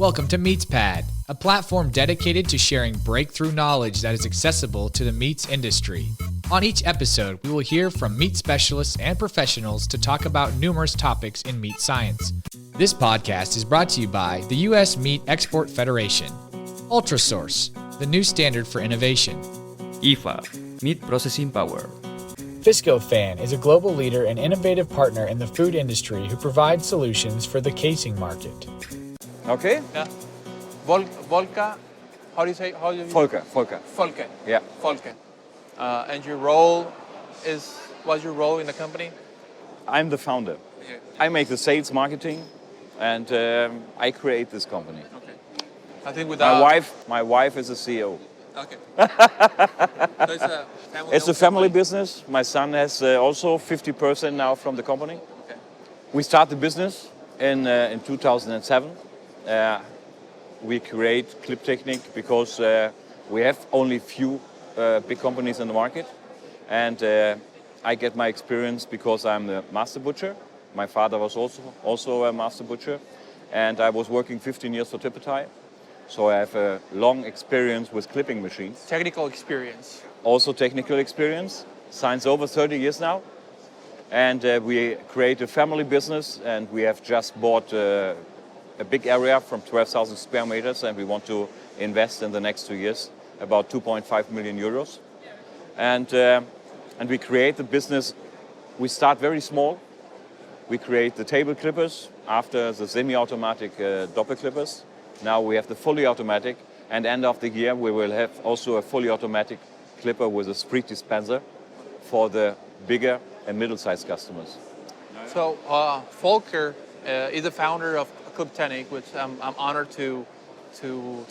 Welcome to MeatsPad, a platform dedicated to sharing breakthrough knowledge that is accessible to the meats industry. On each episode, we will hear from meat specialists and professionals to talk about numerous topics in meat science. This podcast is brought to you by the U.S. Meat Export Federation, UltraSource, the new standard for innovation, IFFA, Meat Processing Power. Viscofan is a global leader and innovative partner in the food industry who provides solutions for the casing market. Okay. Yeah. Volker, how do you say? Volker. Volker. Yeah. Volker. And your role what's your role in the company? I'm the founder. Okay. I make the sales marketing, and I create this company. Okay. I think with My wife is a CEO. Okay. So It's a family business. My son has also 50% now from the company. Okay. We start the business in 2007. We create Cliptechnik because we have only few big companies in the market, and I get my experience because I'm the master butcher. My father was also a master butcher, and I was working 15 years for Tippetai, so I have a long experience with clipping machines. Technical experience. Also technical experience, since over 30 years now, and we create a family business, and we have just bought a big area from 12,000 square meters, and we want to invest in the next 2 years about 2.5 million euros. And we create the business. We start very small. We create the table clippers after the semi-automatic doppel clippers. Now we have the fully automatic, and end of the year we will have also a fully automatic clipper with a sprit dispenser for the bigger and middle-sized customers. So Volker is the founder of Cliptechnik, which I'm honored to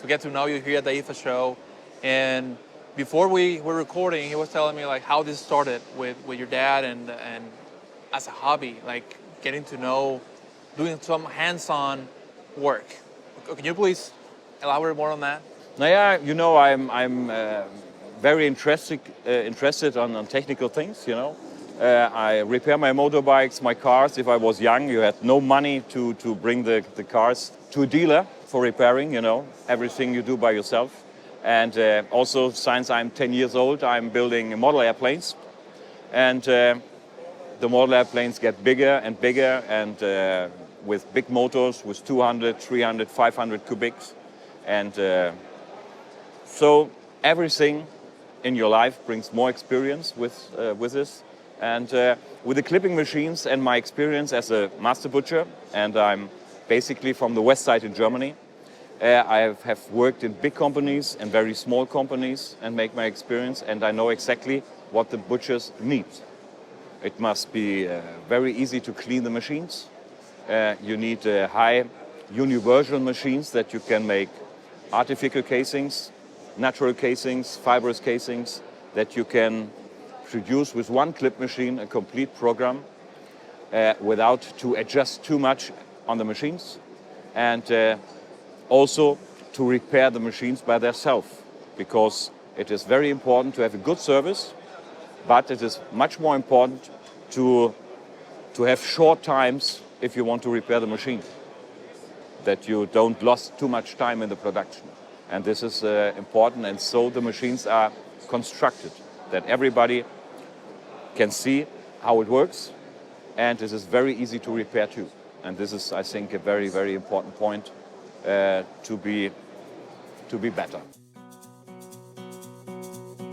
get to know you here at the IFFA show. And before we were recording, he was telling me like how this started with your dad and as a hobby, like getting to know, doing some hands-on work. Can you please elaborate more on that? Yeah, you know, I'm very interested on technical things, you know. I repair my motorbikes, my cars. If I was young, you had no money to bring the cars to a dealer for repairing, you know. Everything you do by yourself. And also, since I'm 10 years old, I'm building model airplanes. And the model airplanes get bigger and bigger, and with big motors, with 200, 300, 500 cubics. And so everything in your life brings more experience with this. And with the clipping machines and my experience as a master butcher, and I'm basically from the west side in Germany, I have worked in big companies and very small companies and make my experience, and I know exactly what the butchers need. It must be very easy to clean the machines. You need high universal machines that you can make artificial casings, natural casings, fibrous casings, that you can produce with one clip machine a complete program without to adjust too much on the machines, and also to repair the machines by themselves, because it is very important to have a good service, but it is much more important to have short times if you want to repair the machine, that you don't lose too much time in the production. And this is important, and so the machines are constructed that everybody can see how it works, and it is very easy to repair too. And this is, I think, a very, very important point to be better.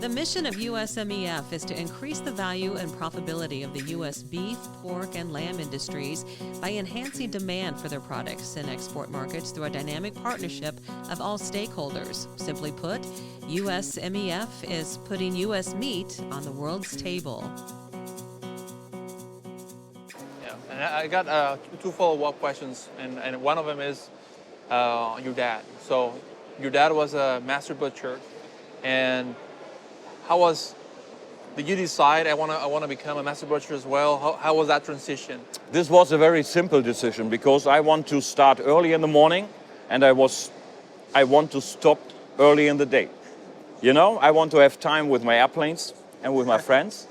The mission of USMEF is to increase the value and profitability of the U.S. beef, pork, and lamb industries by enhancing demand for their products in export markets through a dynamic partnership of all stakeholders. Simply put, USMEF is putting U.S. meat on the world's table. Yeah, and I got two follow-up questions, and one of them is your dad. So your dad was a master butcher, and did you decide I want to become a master butcher as well? How was that transition? This was a very simple decision because I want to start early in the morning, and I want to stop early in the day. You know, I want to have time with my airplanes and with my friends,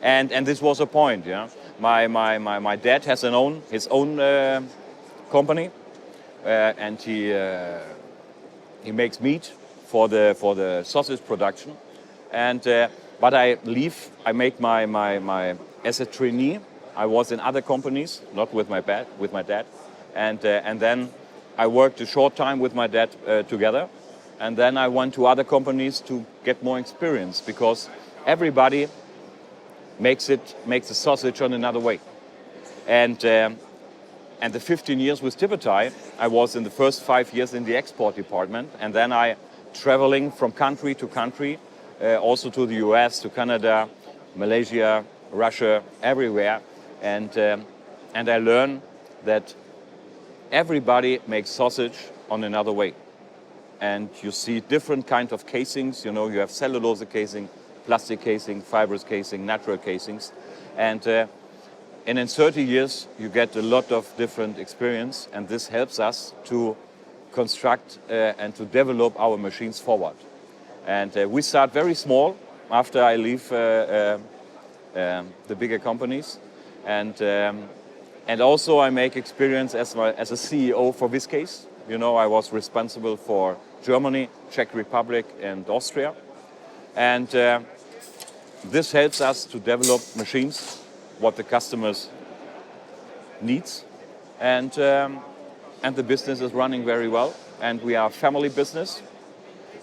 and this was a point. Yeah, my dad has his own company, and he makes meat for the sausage production. And but I leave. I make my as a trainee. I was in other companies, not with my dad, and then I worked a short time with my dad together, and then I went to other companies to get more experience because everybody makes the sausage on another way, and the 15 years with Tibetai, I was in the first 5 years in the export department, and then I traveling from country to country, also to the US, to Canada, Malaysia, Russia, everywhere. And I learned that everybody makes sausage on another way. And you see different kinds of casings. You know, you have cellulose casing, plastic casing, fibrous casing, natural casings. And in 30 years, you get a lot of different experience. And this helps us to construct and to develop our machines forward. And we start very small after I leave the bigger companies. And also I make experience as a CEO for this case. You know, I was responsible for Germany, Czech Republic, and Austria. And this helps us to develop machines, what the customers needs. And the business is running very well. And we are a family business.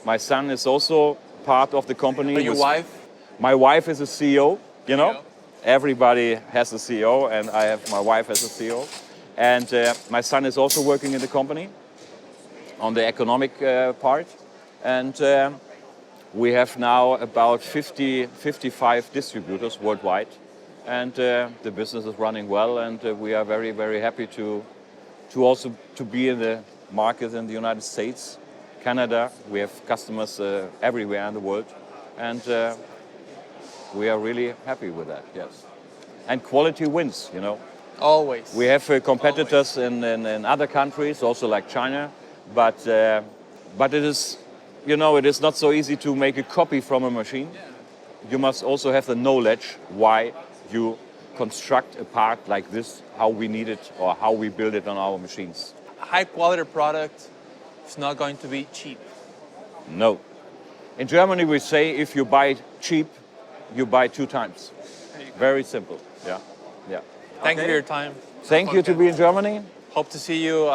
My son is also part of the company. But your wife? My wife is a CEO, you know. Everybody has a CEO, and I have my wife as a CEO. And my son is also working in the company on the economic part. And we have now about 55 distributors worldwide. And the business is running well, and we are very, very happy to also to be in the market in the United States, Canada. We have customers everywhere in the world. And we are really happy with that, yes. And quality wins, you know. Always. We have competitors in other countries, also like China, but it is, you know, it is not so easy to make a copy from a machine. You must also have the knowledge why you construct a part like this, how we need it or how we build it on our machines. A high quality product is not going to be cheap. No. In Germany we say if you buy cheap, you buy 2 times. Very simple. Yeah. Yeah. Thank you for your time. Thank you to be in Germany. Hope to see you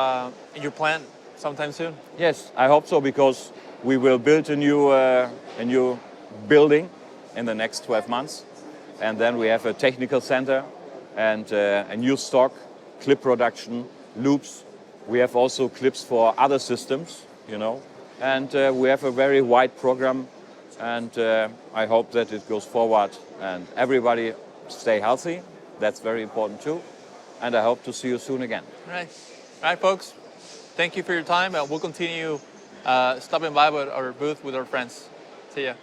in your plant sometime soon. Yes, I hope so, because we will build a new building in the next 12 months, and then we have a technical center and a new stock, clip production, loops. We have also clips for other systems, you know, and we have a very wide program. And I hope that it goes forward and everybody stay healthy. That's very important too. And I hope to see you soon again. All right, folks. Thank you for your time. We'll continue stopping by our booth with our friends. See ya.